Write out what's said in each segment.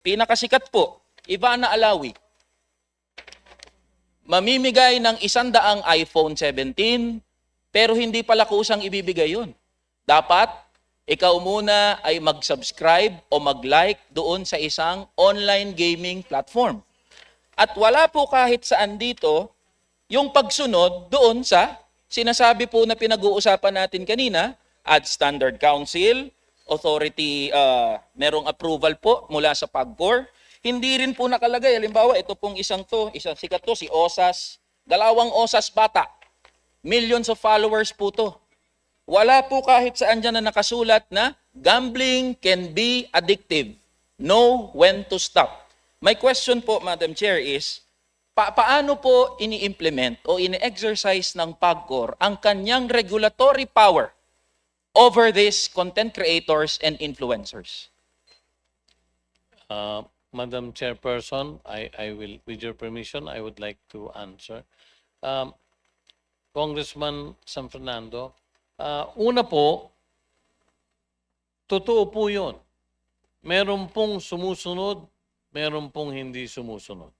Pinakasikat po, Ivana Alawi. Mamimigay ng 100 iPhone 17, pero hindi pala kusang ibibigay yun. Dapat, ikaw muna ay mag-subscribe o mag-like doon sa isang online gaming platform. At wala po kahit saan dito yung pagsunod doon sa sinasabi po na pinag-uusapan natin kanina, Ad Standard Council, authority, merong approval po mula sa PAGCOR. Hindi rin po nakalagay. Halimbawa, ito pong isang sikat to, si Osas, dalawang Osas bata. Millions of followers po to. Wala po kahit saan dyan na nakasulat na gambling can be addictive. Know when to stop. My question po, Madam Chair, is paano po ini-implement o ini-exercise ng PAGCOR ang kanyang regulatory power over these content creators and influencers? Madam Chairperson, I will, with your permission, I would like to answer. Congressman San Fernando, una po, totoo po yun. Meron pong sumusunod, meron pong hindi sumusunod.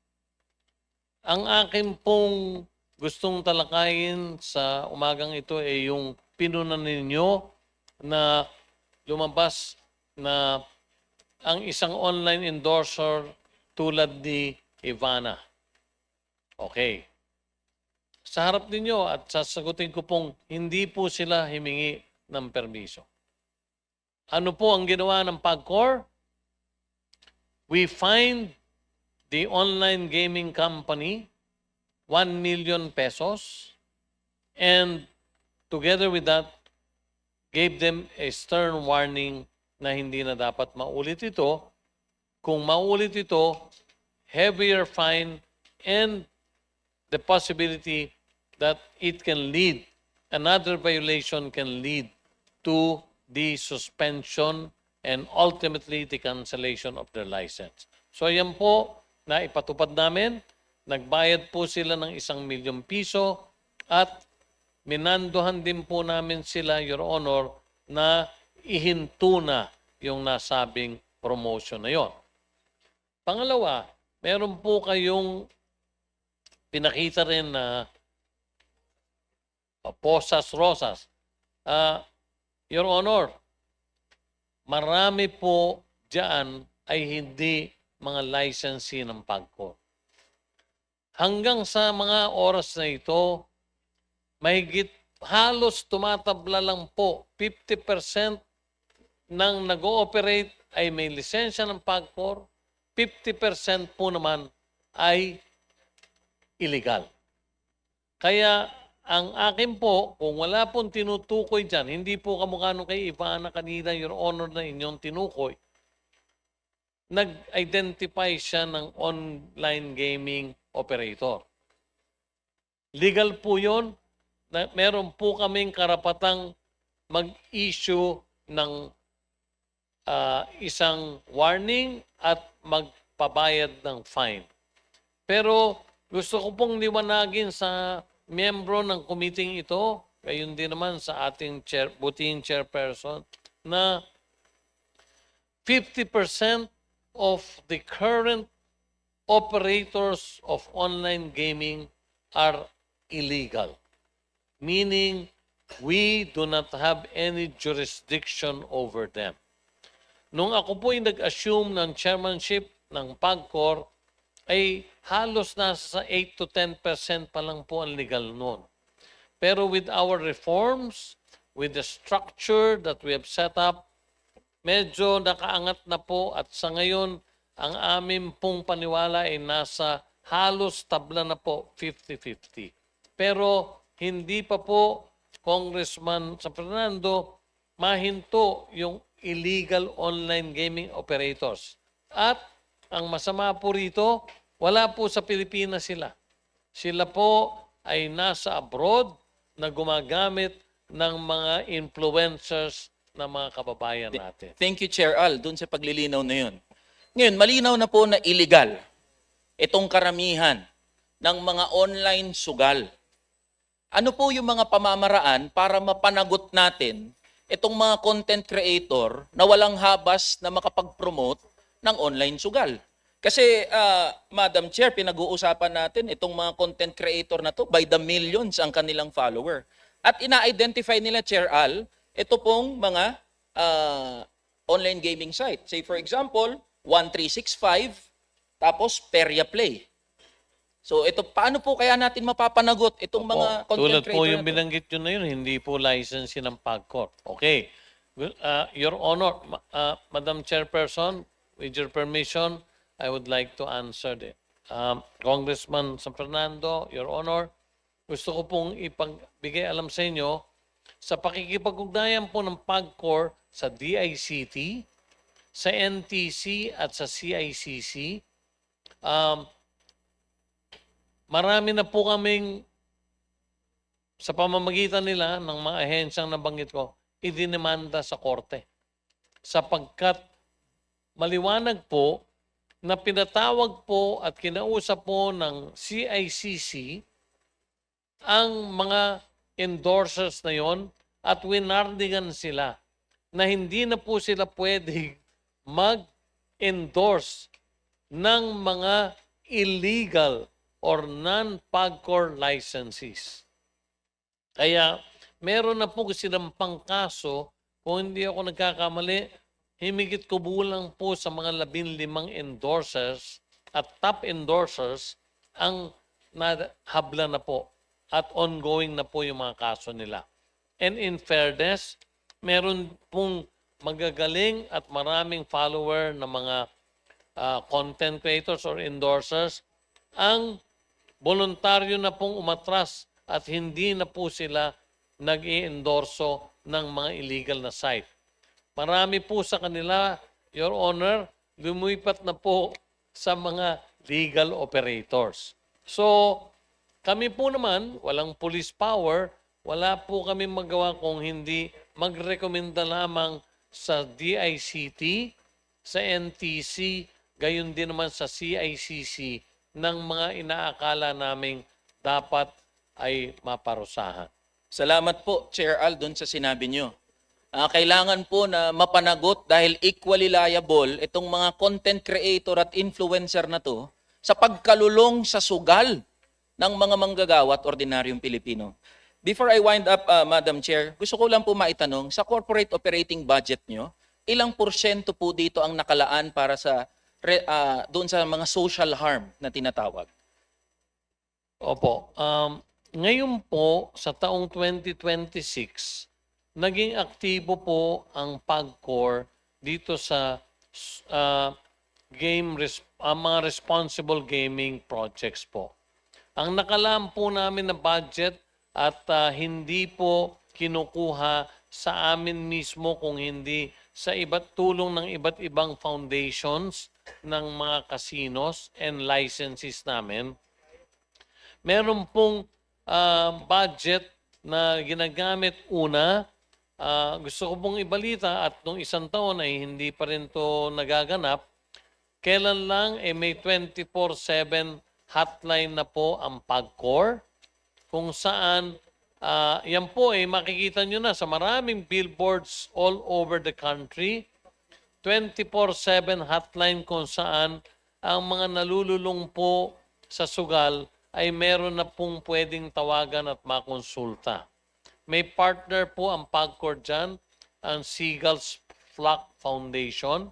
Ang akin pong gustong talakayin sa umagang ito ay yung pinunan ninyo na lumabas na ang isang online endorser tulad ni Ivana. Okay. Sa harap ninyo at sasagutin ko pong hindi po sila himingi ng permiso. Ano po ang ginawa ng PAGCOR? We fined the online gaming company 1 million pesos and together with that, gave them a stern warning na hindi na dapat maulit ito. Kung maulit ito, heavier fine and the possibility that it can lead, another violation can lead to the suspension and ultimately the cancellation of their license. So yan po na ipatupad namin. Nagbayad po sila ng 1 milyong piso at minandohan din po namin sila, Your Honor, na ihinto na yung nasabing promotion na yon. Pangalawa, meron po kayong pinakita rin na Posas Rosas. Your Honor, marami po dyan ay hindi mga licensee ng PAGCOR. Hanggang sa mga oras na ito, mahigit halos tumatabla lang po 50% ng nag-ooperate ay may lisensya ng PAGCOR, 50% po naman ay illegal. Kaya ang akin po, kung wala pong tinutukoy dyan, hindi po kamukha nung kay Ivana kanina, Your Honor, na inyong tinukoy, nag-identify siya ng online gaming operator. Legal po yun. Meron po kaming karapatang mag-issue ng isang warning at magpabayad ng fine. Pero gusto ko pong liwanagin sa miyembro ng committee ito, gayon din naman sa ating butihing chairperson, na 50% of the current operators of online gaming are illegal. Meaning, we do not have any jurisdiction over them. Nung ako po ay nag-assume ng chairmanship ng PAGCOR, ay halos nasa 8 to 10% pa lang po ang legal noon. Pero with our reforms, with the structure that we have set up, medyo nakaangat na po at sa ngayon, ang amin pong paniwala ay nasa halos tabla na po 50-50. Pero hindi pa po, Congressman San Fernando, mahinto yung illegal online gaming operators. At ang masama po rito, wala po sa Pilipinas sila. Sila po ay nasa abroad na gumagamit ng mga influencers na mga kababayan natin. Thank you, Chair Al, dun sa paglilinaw na yun. Ngayon, malinaw na po na illegal itong karamihan ng mga online sugal. Ano po yung mga pamamaraan para mapanagot natin itong mga content creator na walang habas na makapag-promote ng online sugal. Kasi, Madam Chair, pinag-uusapan natin itong mga content creator na to, by the millions ang kanilang follower. At ina-identify nila, Chair Al, ito pong mga online gaming site. Say for example, 1365, tapos Peria Play. So ito, paano po kaya natin mapapanagot itong mga content Tulad creator po na yung to? binanggit nyo na yun, hindi po license ng PAGCOR. Okay. Well, Your Honor, Madam Chairperson, with your permission, I would like to answer it. Congressman San Fernando, Your Honor, gusto ko pong ipagbigay alam sa inyo, sa pakikipag-ugnayan po ng PAGCOR sa DICT, sa NTC at sa CICC, marami na po kaming sa pamamagitan nila ng mga ahensyang nabanggit ko, idinemanda sa korte. Sapagkat maliwanag po na pinatawag po at kinausap po ng CICC ang mga endorsers na yon at winarningan sila na hindi na po sila pwedeng mag-endorse ng mga illegal or non-PAGCOR licenses. Kaya meron na po silang pangkaso, kung hindi ako nagkakamali, himigit kubulang po sa mga 15 endorsers at top endorsers ang nahabla na po at ongoing na po yung mga kaso nila. And in fairness, meron pong magagaling at maraming follower na mga content creators or endorsers ang voluntaryo na pong umatras at hindi na po sila nag-i-endorso ng mga illegal na site. Marami po sa kanila, Your Honor, lumipat na po sa mga legal operators. So, kami po naman, walang police power, wala po kami magawa kung hindi magrekomenda lamang sa DICT, sa NTC, gayon din naman sa CICC ng mga inaakala naming dapat ay maparusahan. Salamat po, Chair Al, doon sa sinabi nyo. Kailangan po na mapanagot dahil equally liable itong mga content creator at influencer na to sa pagkalulong sa sugal ng mga manggagawa at ordinaryong Pilipino. Before I wind up, Madam Chair, gusto ko lang po maitanong, sa corporate operating budget nyo, ilang porsyento po dito ang nakalaan para sa doon sa mga social harm na tinatawag? Opo. Ngayon po, sa taong 2026, naging aktibo po ang PAGCOR dito sa mga responsible gaming projects po. Ang nakalaan po namin na budget at hindi po kinukuha sa amin mismo kung hindi sa tulong ng iba't ibang foundations ng mga casinos and licenses namin. Meron pong budget na ginagamit una. Gusto ko pong ibalita at nung isang taon ay hindi pa rin to nagaganap. Kailan lang may 24/7 hotline na po ang PAGCOR kung saan yan po makikita nyo na sa maraming billboards all over the country. 24/7 hotline kung saan ang mga nalululong po sa sugal ay meron na pong pwedeng tawagan at makonsulta. May partner po ang PAGCOR dyan, ang Seagulls Flock Foundation.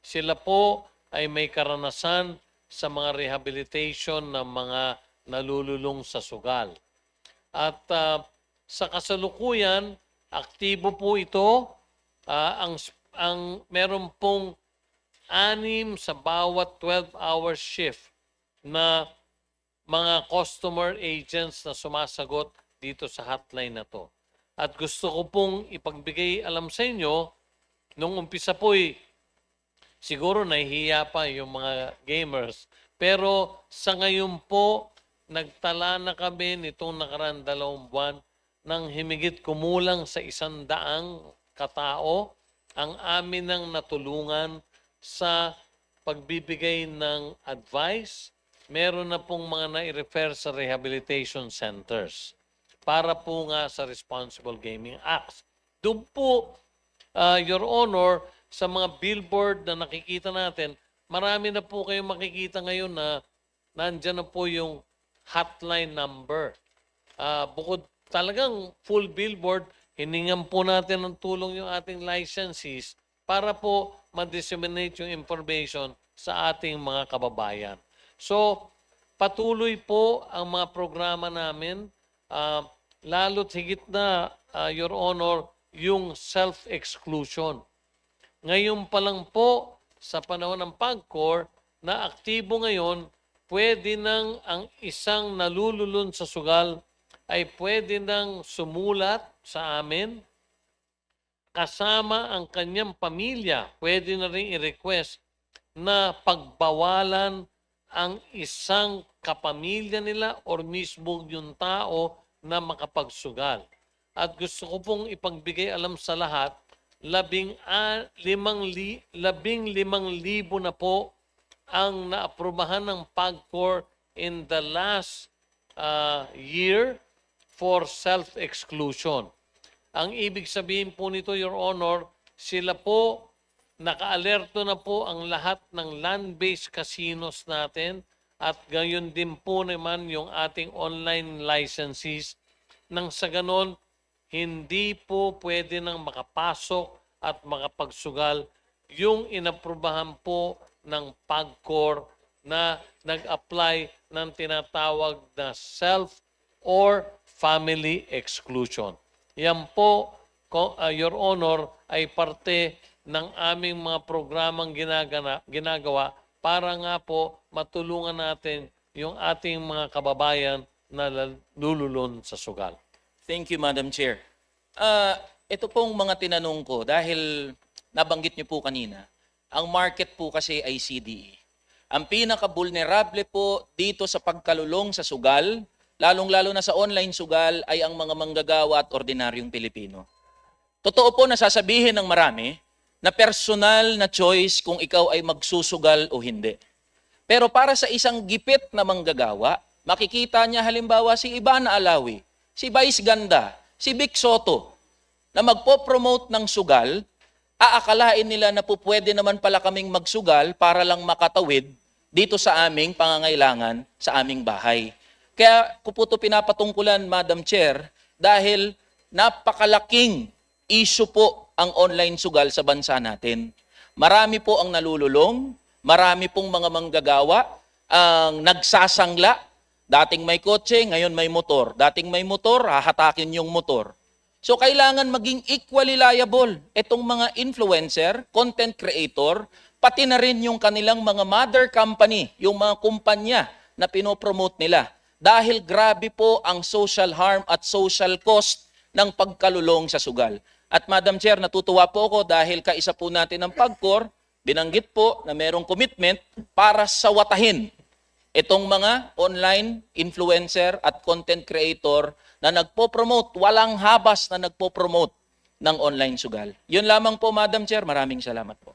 Sila po ay may karanasan sa mga rehabilitation ng mga nalululong sa sugal. At sa kasalukuyan, aktibo po ito. Meron pong 6 sa bawat 12-hour shift na mga customer agents na sumasagot dito sa hotline na to. At gusto ko pong ipagbigay alam sa inyo, nung umpisa po siguro nahihiya pa yung mga gamers, pero sa ngayon po, nagtala na kami nitong nakaraan 2 buwan ng himigit kumulang sa 100 katao ang amin nang natulungan sa pagbibigay ng advice. Meron na pong mga na-refer sa rehabilitation centers para po nga sa Responsible Gaming Acts. Doon po, Your Honor, sa mga billboard na nakikita natin, marami na po kayong makikita ngayon na nandyan na po yung hotline number. Bukod talagang full billboard, hiningan po natin ng tulong yung ating licensees para po ma-disseminate yung information sa ating mga kababayan. So, patuloy po ang mga programa namin, lalo't higit na, Your Honor, yung self-exclusion. Ngayon pa lang po, sa panahon ng PAGCOR, na aktibo ngayon, pwede nang ang isang nalululun sa sugal ay pwede nang sumulat sa amin kasama ang kanyang pamilya. Pwede na rin i-request na pagbawalan ang isang kapamilya nila or mismo yung tao na makapagsugal. At gusto ko pong ipagbigay alam sa lahat, 15,000 na po ang naaprubahan ng PAGCOR in the last year for self-exclusion. Ang ibig sabihin po nito, Your Honor, sila po, naka-alerto na po ang lahat ng land-based casinos natin at gayon din po naman yung ating online licensees nang sa ganon, hindi po pwede nang makapasok at makapagsugal yung inaprubahan po ng PAGCOR na nag-apply ng tinatawag na self or family exclusion. Yan po, Your Honor, ay parte ng aming mga programang ginagawa para nga po matulungan natin yung ating mga kababayan na lululun sa sugal. Thank you, Madam Chair. Ito pong mga tinanong ko dahil nabanggit niyo po kanina, ang market po kasi ay CDE. Ang pinaka-vulnerable po dito sa pagkalulong sa sugal, lalong-lalo na sa online sugal, ay ang mga manggagawa at ordinaryong Pilipino. Totoo po na sasabihin ng marami na personal na choice kung ikaw ay magsusugal o hindi. Pero para sa isang gipit na manggagawa, makikita niya halimbawa si Ivana Alawi, si Vice Ganda, si Vic Soto, na magpo-promote ng sugal, aakalain nila na po pwede naman pala kaming magsugal para lang makatawid dito sa aming pangangailangan sa aming bahay. Kaya ko po ito pinapatungkulan, Madam Chair, dahil napakalaking issue po ang online sugal sa bansa natin. Marami po ang nalululong, marami pong mga manggagawa ang nagsasangla. Dating may kotse, ngayon may motor. Dating may motor, hahatakin yung motor. So kailangan maging equally liable itong mga influencer, content creator, pati na rin yung kanilang mga mother company, yung mga kumpanya na pinopromote nila. Dahil grabe po ang social harm at social cost ng pagkalulong sa sugal. At Madam Chair, natutuwa po ako dahil kaisa po natin ng PAGCOR, binanggit po na merong commitment para sawatahin itong mga online influencer at content creator na nagpo-promote, walang habas na nagpo-promote ng online sugal. Yun lamang po, Madam Chair. Maraming salamat po.